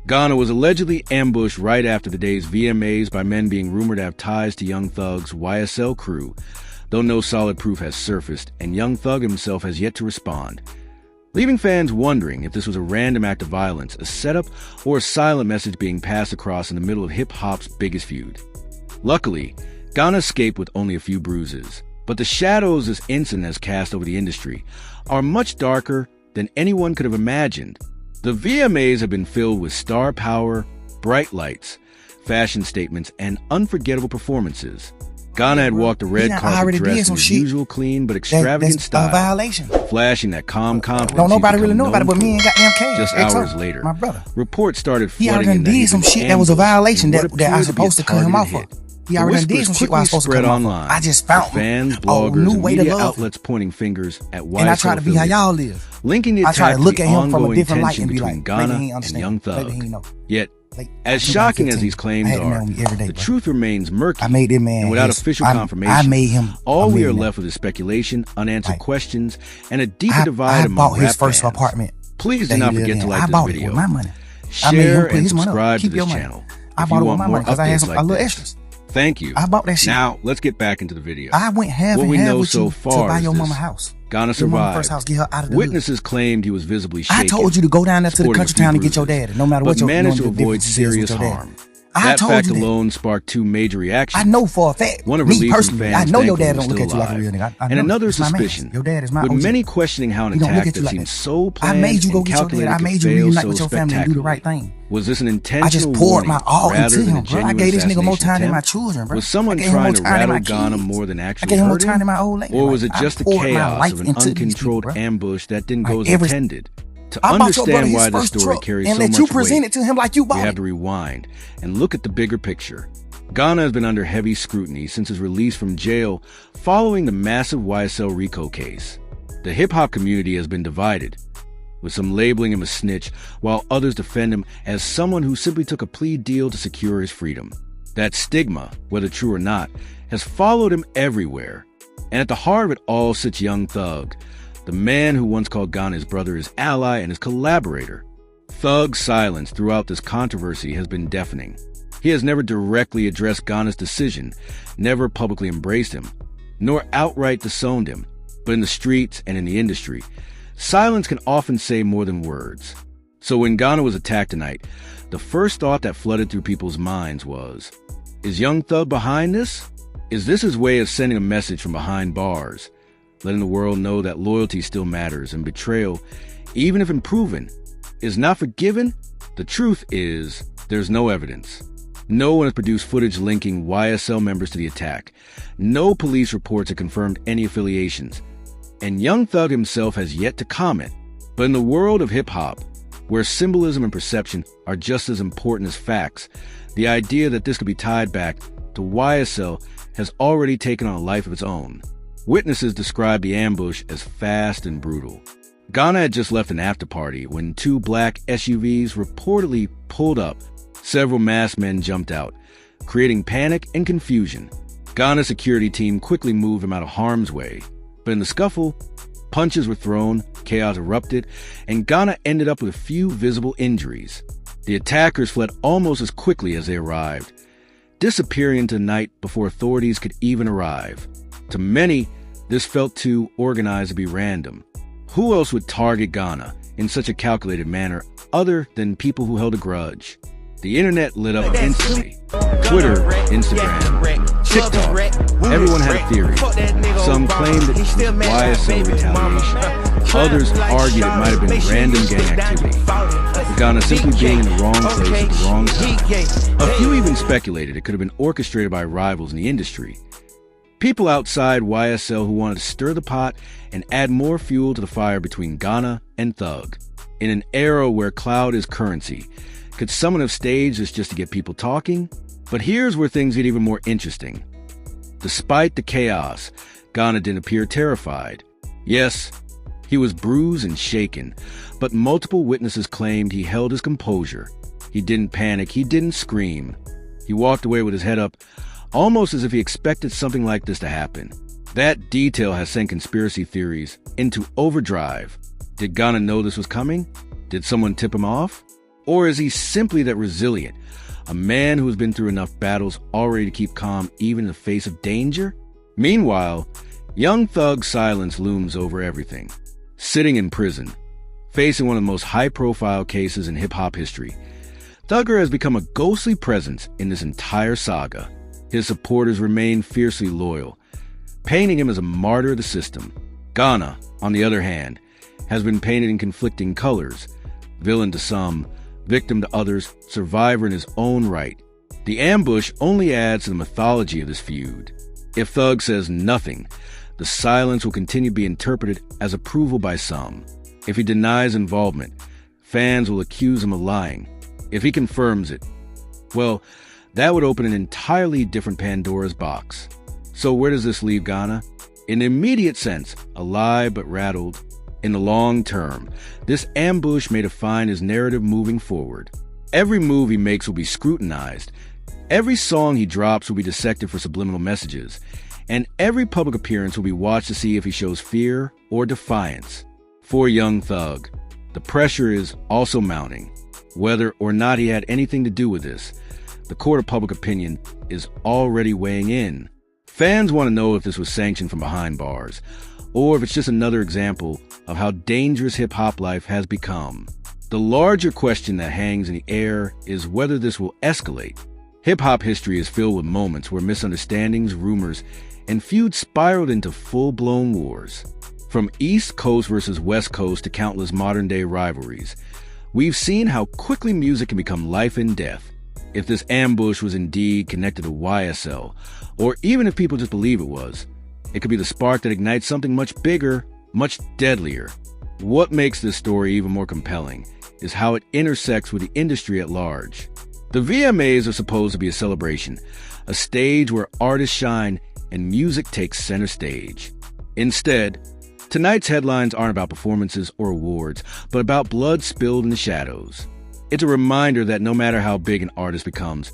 Gunna was allegedly ambushed right after the day's VMAs by men being rumored to have ties to Young Thug's YSL crew, though no solid proof has surfaced, and Young Thug himself has yet to respond, leaving fans wondering if this was a random act of violence, a setup, or a silent message being passed across in the middle of hip-hop's biggest feud. Luckily, Gunna escaped with only a few bruises, but the shadows this incident has cast over the industry are much darker than anyone could have imagined. The VMAs have been filled with star power, bright lights, fashion statements, and unforgettable performances. Gunna had walked the red carpet dressed in his usual clean but extravagant style, violation. flashing that calm confidence. Don't nobody really know about it but me and goddamn K. Just hours later, my brother. Reports started He flooding already in that did some shit that was a violation that I was supposed to cut him off for. He already did some shit I was supposed to cut him off for. I just found fans, bloggers, and media outlets pointing fingers at YSL. And I try to be how y'all live. Linking the attack to the ongoing tension between Gunna and Young Thug. Yet, as shocking as these claims are, the truth remains murky. I made that man, and without official confirmation, all we are left with is speculation, unanswered questions, and a deeper divide among rap fans. Apartment. Please do not forget to like this video, share and subscribe to this channel I bought it with my money because I had some little extras. Thank you. I bought that shit. Now, let's get back into the video. I went half and half with you to buy your mama house. Gunna survived. First house, get her out of the Witnesses claimed he was visibly shaken. I told you to go down there to the country town and get your daddy, no matter what your managed to avoid serious harm. That fact alone sparked two major reactions. I know for a fact. One of relief from fans, I know your dad don't look at you like a real nigga. And another suspicion. Your dad is my with OG. many questioning how an attack that seemed so planned I made you go get your dad. I made you reunite with your family and do the right thing. Was this an intentional I just poured my all into him, bro. I gave this nigga more time than my attempt? children, bro. Was someone trying to rattle Gunna more than actually hurt him? Or was it just the chaos of an uncontrolled ambush that didn't go as intended? To understand why this story carries so much weight, we have to rewind and look at the bigger picture. Gunna has been under heavy scrutiny since his release from jail following the massive YSL RICO case. The hip-hop community has been divided, with some labeling him a snitch, while others defend him as someone who simply took a plea deal to secure his freedom. That stigma, whether true or not, has followed him everywhere. And at the heart of it all sits Young Thug, the man who once called Gunna his brother, his ally, and his collaborator. Thug's silence throughout this controversy has been deafening. He has never directly addressed Gunna's decision, never publicly embraced him, nor outright disowned him. But in the streets and in the industry, silence can often say more than words. So when Gunna was attacked tonight, the first thought that flooded through people's minds was, is Young Thug behind this? Is this his way of sending a message from behind bars, letting the world know that loyalty still matters and betrayal, even if unproven, is not forgiven? The truth is, there's no evidence. No one has produced footage linking YSL members to the attack. No police reports have confirmed any affiliations. And Young Thug himself has yet to comment. But in the world of hip-hop, where symbolism and perception are just as important as facts, the idea that this could be tied back to YSL has already taken on a life of its own. Witnesses described the ambush as fast and brutal. Gunna had just left an after-party when two black SUVs reportedly pulled up. Several masked men jumped out, creating panic and confusion. Gunna's security team quickly moved him out of harm's way. But in the scuffle, punches were thrown, chaos erupted, and Gunna ended up with a few visible injuries. The attackers fled almost as quickly as they arrived, disappearing into the night before authorities could even arrive. To many, this felt too organized to be random. Who else would target Gunna in such a calculated manner other than people who held a grudge? The internet lit up instantly. Twitter, Instagram, TikTok, everyone had a theory. Some claimed that it was YSL retaliation. Others argued it might have been random gang activity, with Gunna simply being in the wrong place at the wrong time. A few even speculated it could have been orchestrated by rivals in the industry. People outside YSL who wanted to stir the pot and add more fuel to the fire between Gunna and Thug. In an era where cloud is currency, could someone have staged this just to get people talking? But here's where things get even more interesting. Despite the chaos, Gunna didn't appear terrified. Yes, he was bruised and shaken, but multiple witnesses claimed he held his composure. He didn't panic, he didn't scream. He walked away with his head up, almost as if he expected something like this to happen. That detail has sent conspiracy theories into overdrive. Did Gunna know this was coming? Did someone tip him off? Or is he simply that resilient, a man who has been through enough battles already to keep calm even in the face of danger? Meanwhile, Young Thug's silence looms over everything. Sitting in prison, facing one of the most high-profile cases in hip-hop history, Thugger has become a ghostly presence in this entire saga. His supporters remain fiercely loyal, painting him as a martyr of the system. Gunna, on the other hand, has been painted in conflicting colors. Villain to some, victim to others, survivor in his own right. The ambush only adds to the mythology of this feud. If Thug says nothing, the silence will continue to be interpreted as approval by some. If he denies involvement, fans will accuse him of lying. If he confirms it, well, that would open an entirely different Pandora's box. So where does this leave Gunna? In the immediate sense, alive but rattled. In the long term, this ambush may define his narrative moving forward. Every move he makes will be scrutinized. Every song he drops will be dissected for subliminal messages. And every public appearance will be watched to see if he shows fear or defiance. For Young Thug, the pressure is also mounting. Whether or not he had anything to do with this, the court of public opinion is already weighing in. Fans want to know if this was sanctioned from behind bars, or if it's just another example of how dangerous hip-hop life has become. The larger question that hangs in the air is whether this will escalate. Hip-hop history is filled with moments where misunderstandings, rumors, and feuds spiraled into full-blown wars. From East Coast versus West Coast to countless modern-day rivalries, we've seen how quickly music can become life and death. If this ambush was indeed connected to YSL, or even if people just believe it was, it could be the spark that ignites something much bigger, much deadlier. What makes this story even more compelling is how it intersects with the industry at large. The VMAs are supposed to be a celebration, a stage where artists shine and music takes center stage. Instead, tonight's headlines aren't about performances or awards, but about blood spilled in the shadows. It's a reminder that no matter how big an artist becomes,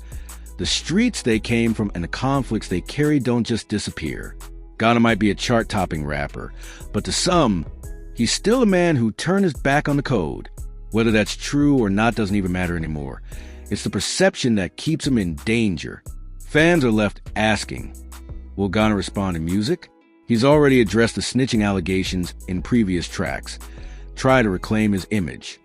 the streets they came from and the conflicts they carry don't just disappear. Gunna might be a chart-topping rapper, but to some, he's still a man who turned his back on the code. Whether that's true or not doesn't even matter anymore. It's the perception that keeps him in danger. Fans are left asking, will Gunna respond in music? He's already addressed the snitching allegations in previous tracks, try to reclaim his image.